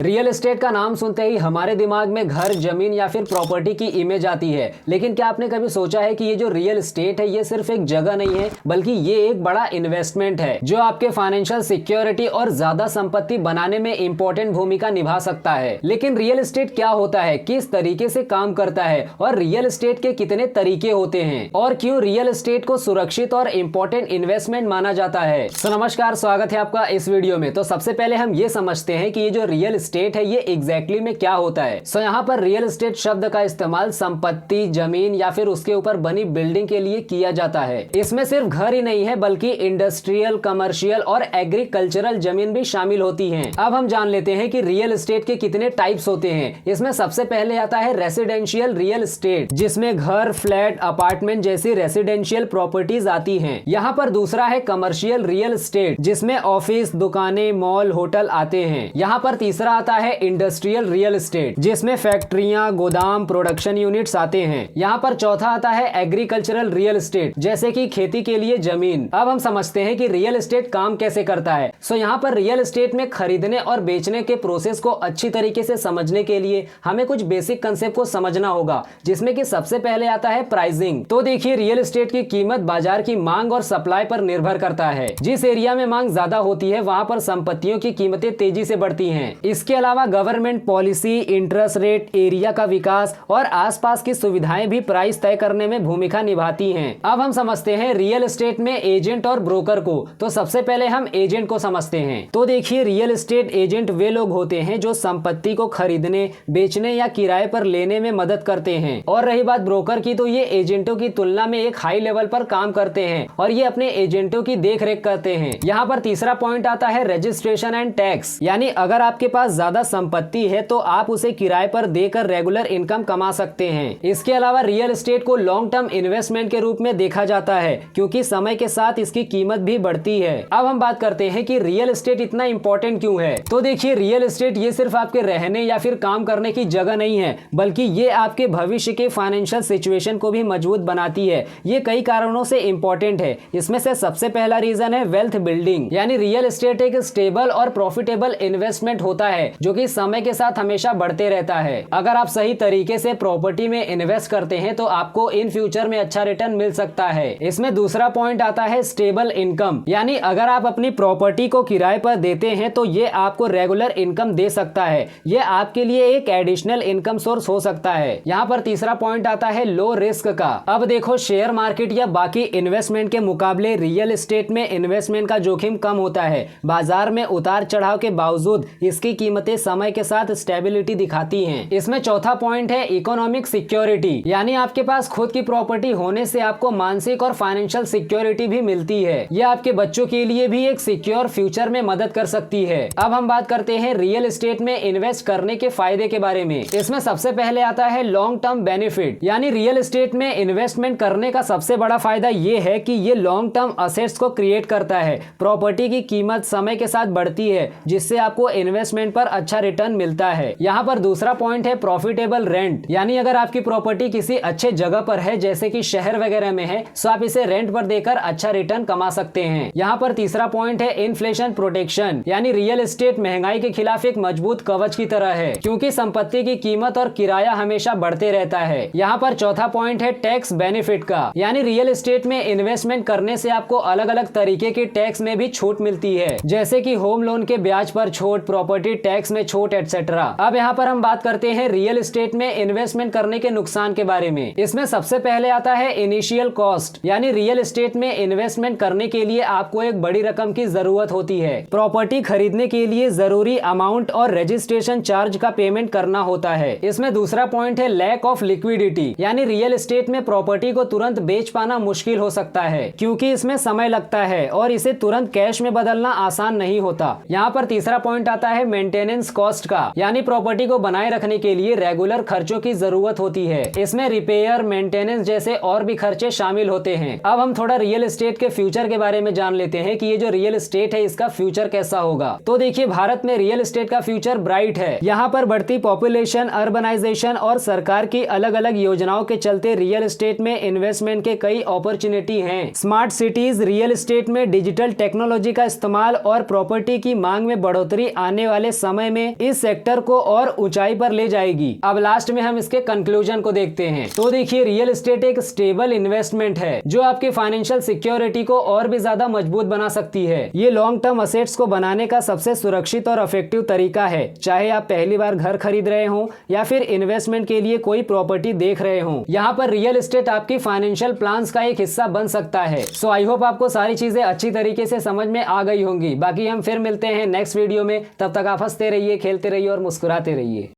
Real estate का नाम सुनते ही हमारे दिमाग में घर, जमीन या फिर प्रॉपर्टी की इमेज आती है। लेकिन क्या आपने कभी सोचा है कि ये जो रियल एस्टेट है ये सिर्फ एक जगह नहीं है, बल्कि ये एक बड़ा इन्वेस्टमेंट है जो आपके फाइनेंशियल सिक्योरिटी और ज्यादा संपत्ति बनाने में इंपॉर्टेंट भूमिका निभा सकता है। लेकिन रियल एस्टेट क्या होता है, किस तरीके से काम करता है और रियल एस्टेट के कितने तरीके होते हैं और क्यों रियल एस्टेट को सुरक्षित और इम्पोर्टेंट इन्वेस्टमेंट माना जाता है। तो नमस्कार, स्वागत है आपका इस वीडियो में। तो सबसे पहले हम ये समझते हैं कि ये जो रियल एस्टेट है ये एग्जैक्टली में क्या होता है। सो यहाँ पर रियल एस्टेट शब्द का इस्तेमाल संपत्ति, जमीन या फिर उसके ऊपर बनी बिल्डिंग के लिए किया जाता है। इसमें सिर्फ घर ही नहीं है बल्कि इंडस्ट्रियल, कमर्शियल और एग्रीकल्चरल जमीन भी शामिल होती हैं। अब हम जान लेते हैं कि रियल एस्टेट के कितने टाइप्स होते हैं। इसमें सबसे पहले आता है रेसिडेंशियल रियल एस्टेट, जिसमें घर, फ्लैट, अपार्टमेंट जैसी रेसिडेंशियल प्रॉपर्टीज आती हैं। यहाँ पर दूसरा है कमर्शियल रियल एस्टेट, जिसमें ऑफिस, दुकानें, मॉल, होटल आते हैं। यहाँ पर तीसरा आता है इंडस्ट्रियल रियल एस्टेट, जिसमें फैक्ट्रियां, गोदाम, प्रोडक्शन यूनिट्स आते हैं। यहाँ पर चौथा आता है एग्रीकल्चरल रियल एस्टेट, जैसे कि खेती के लिए जमीन। अब हम समझते हैं कि रियल एस्टेट काम कैसे करता है। सो यहाँ पर रियल एस्टेट में खरीदने और बेचने के प्रोसेस को अच्छी तरीके से समझने के लिए हमें कुछ बेसिक कंसेप्ट को समझना होगा, जिसमें कि सबसे पहले आता है प्राइसिंग। तो देखिए, रियल एस्टेट की कीमत बाजार की मांग और सप्लाई पर निर्भर करता है। जिस एरिया में मांग ज्यादा होती है वहां पर संपत्तियों की कीमतें तेजी से बढ़ती हैं। इसके अलावा government policy, interest rate, area का विकास और आसपास की सुविधाएं भी प्राइस तय करने में भूमिका निभाती हैं। अब हम समझते हैं रियल एस्टेट में एजेंट और ब्रोकर को। तो सबसे पहले हम एजेंट को समझते हैं। तो देखिए, रियल एस्टेट एजेंट वे लोग होते हैं जो संपत्ति को खरीदने, बेचने या किराए पर लेने में मदद करते हैं। और रही बात ब्रोकर की, तो ये एजेंटों की तुलना में एक हाई लेवल पर काम करते हैं और ये अपने एजेंटों की देख रेख करते हैं। यहाँ पर तीसरा पॉइंट आता है रजिस्ट्रेशन एंड टैक्स, यानी अगर आपके पास ज्यादा संपत्ति है तो आप उसे किराए पर देकर रेगुलर इनकम कमा सकते हैं। इसके अलावा रियल एस्टेट को लॉन्ग टर्म इन्वेस्टमेंट के रूप में देखा जाता है, क्योंकि समय के साथ इसकी कीमत भी बढ़ती है। अब हम बात करते हैं कि रियल एस्टेट इतना इंपॉर्टेंट क्यों है। तो देखिए, रियल एस्टेट ये सिर्फ आपके रहने या फिर काम करने की जगह नहीं है, बल्कि ये आपके भविष्य के फाइनेंशियल सिचुएशन को भी मजबूत बनाती है। ये कई कारणों से इंपॉर्टेंट है। इसमें से सबसे पहला रीजन है वेल्थ बिल्डिंग, यानी रियल एस्टेट एक स्टेबल और प्रॉफिटेबल इन्वेस्टमेंट होता है जो कि समय के साथ हमेशा बढ़ते रहता है। अगर आप सही तरीके से प्रॉपर्टी में इन्वेस्ट करते हैं तो आपको इन फ्यूचर में अच्छा रिटर्न मिल सकता है। इसमें दूसरा पॉइंट आता है स्टेबल इनकम, यानी अगर आप अपनी प्रॉपर्टी को किराए पर देते हैं तो ये आपको रेगुलर इनकम दे सकता है। ये आपके लिए एक एडिशनल इनकम सोर्स हो सकता है। यहाँ पर तीसरा पॉइंट आता है लो रिस्क का। अब देखो, शेयर मार्केट या बाकी इन्वेस्टमेंट के मुकाबले रियल एस्टेट में इन्वेस्टमेंट का जोखिम कम होता है। बाजार में उतार चढ़ाव के बावजूद इसकी कीमतें समय के साथ स्टेबिलिटी दिखाती हैं। इसमें चौथा पॉइंट है इकोनॉमिक सिक्योरिटी, यानी आपके पास खुद की प्रॉपर्टी होने से आपको मानसिक और फाइनेंशियल सिक्योरिटी भी मिलती है। यह आपके बच्चों के लिए भी एक सिक्योर फ्यूचर में मदद कर सकती है। अब हम बात करते हैं रियल एस्टेट में इन्वेस्ट करने के फायदे के बारे में। इसमें सबसे पहले आता है लॉन्ग टर्म बेनिफिट, यानी रियल एस्टेट में इन्वेस्टमेंट करने का सबसे बड़ा फायदा ये है कि ये लॉन्ग टर्म असेट्स को क्रिएट करता है। प्रॉपर्टी की कीमत समय के साथ बढ़ती है, जिससे आपको इन्वेस्टमेंट पर अच्छा रिटर्न मिलता है। यहाँ पर दूसरा पॉइंट है प्रॉफिटेबल रेंट, यानी अगर आपकी प्रॉपर्टी किसी अच्छे जगह पर है, जैसे कि शहर वगैरह में है, तो आप इसे रेंट पर देकर अच्छा रिटर्न कमा सकते हैं। यहाँ पर तीसरा पॉइंट है इन्फ्लेशन प्रोटेक्शन, यानी रियल एस्टेट महंगाई के खिलाफ एक मजबूत कवच की तरह है, क्योंकि संपत्ति की कीमत और किराया हमेशा बढ़ते रहता है। यहाँ पर चौथा पॉइंट है टैक्स बेनिफिट का, यानी रियल एस्टेट में इन्वेस्टमेंट करने से आपको अलग अलग तरीके के टैक्स में भी छूट मिलती है, जैसे कि होम लोन के ब्याज पर छूट, प्रॉपर्टी टैक्स में छूट, एटसेट्रा। अब यहाँ पर हम बात करते हैं रियल एस्टेट में इन्वेस्टमेंट करने के नुकसान के बारे में। इसमें सबसे पहले आता है इनिशियल कॉस्ट, यानी रियल एस्टेट में इन्वेस्टमेंट करने के लिए आपको एक बड़ी रकम की जरूरत होती है। प्रॉपर्टी खरीदने के लिए जरूरी अमाउंट और रजिस्ट्रेशन चार्ज का पेमेंट करना होता है। इसमें दूसरा पॉइंट है लैक ऑफ लिक्विडिटी, यानी रियल एस्टेट में प्रॉपर्टी को तुरंत बेच पाना मुश्किल हो सकता है, क्योंकि इसमें समय लगता है और इसे तुरंत कैश में बदलना आसान नहीं होता। यहाँ पर तीसरा पॉइंट आता है मेंटेनेंस कॉस्ट का, यानी प्रॉपर्टी को बनाए रखने के लिए रेगुलर खर्चों की जरूरत होती है। इसमें रिपेयर, मेंटेनेंस जैसे और भी खर्चे शामिल होते हैं। अब हम थोड़ा रियल एस्टेट के फ्यूचर के बारे में जान लेते हैं कि ये जो रियल एस्टेट है इसका फ्यूचर कैसा होगा। तो देखिए, भारत में रियल एस्टेट का फ्यूचर ब्राइट है। यहाँ पर बढ़ती पॉपुलेशन, अर्बनाइजेशन और सरकार की अलग अलग योजनाओं के चलते रियल एस्टेट में इन्वेस्टमेंट के कई अपॉर्चुनिटी हैं। स्मार्ट सिटीज, रियल एस्टेट में डिजिटल टेक्नोलॉजी का इस्तेमाल और प्रॉपर्टी की मांग में बढ़ोतरी आने वाले समय में इस सेक्टर को और ऊंचाई पर ले जाएगी। अब लास्ट में हम इसके कंक्लूजन को देखते हैं। तो देखिए, रियल एस्टेट एक स्टेबल इन्वेस्टमेंट है जो आपके फाइनेंशियल सिक्योरिटी को और भी ज्यादा मजबूत बना सकती है। ये लॉन्ग टर्म असेट्स को बनाने का सबसे सुरक्षित और इफेक्टिव तरीका है, चाहे आप पहली बार घर खरीद रहे हो या फिर इन्वेस्टमेंट के लिए कोई प्रॉपर्टी देख रहे हो। यहाँ पर रियल एस्टेट आपकी फाइनेंशियल प्लान्स का एक हिस्सा बन सकता है। सो आई होप आपको सारी चीजें अच्छी तरीके से समझ में आ गई होंगी। बाकी हम फिर मिलते हैं नेक्स्ट वीडियो में। तब तक आप हंसते रहिए, खेलते रहिए और मुस्कुराते रहिए।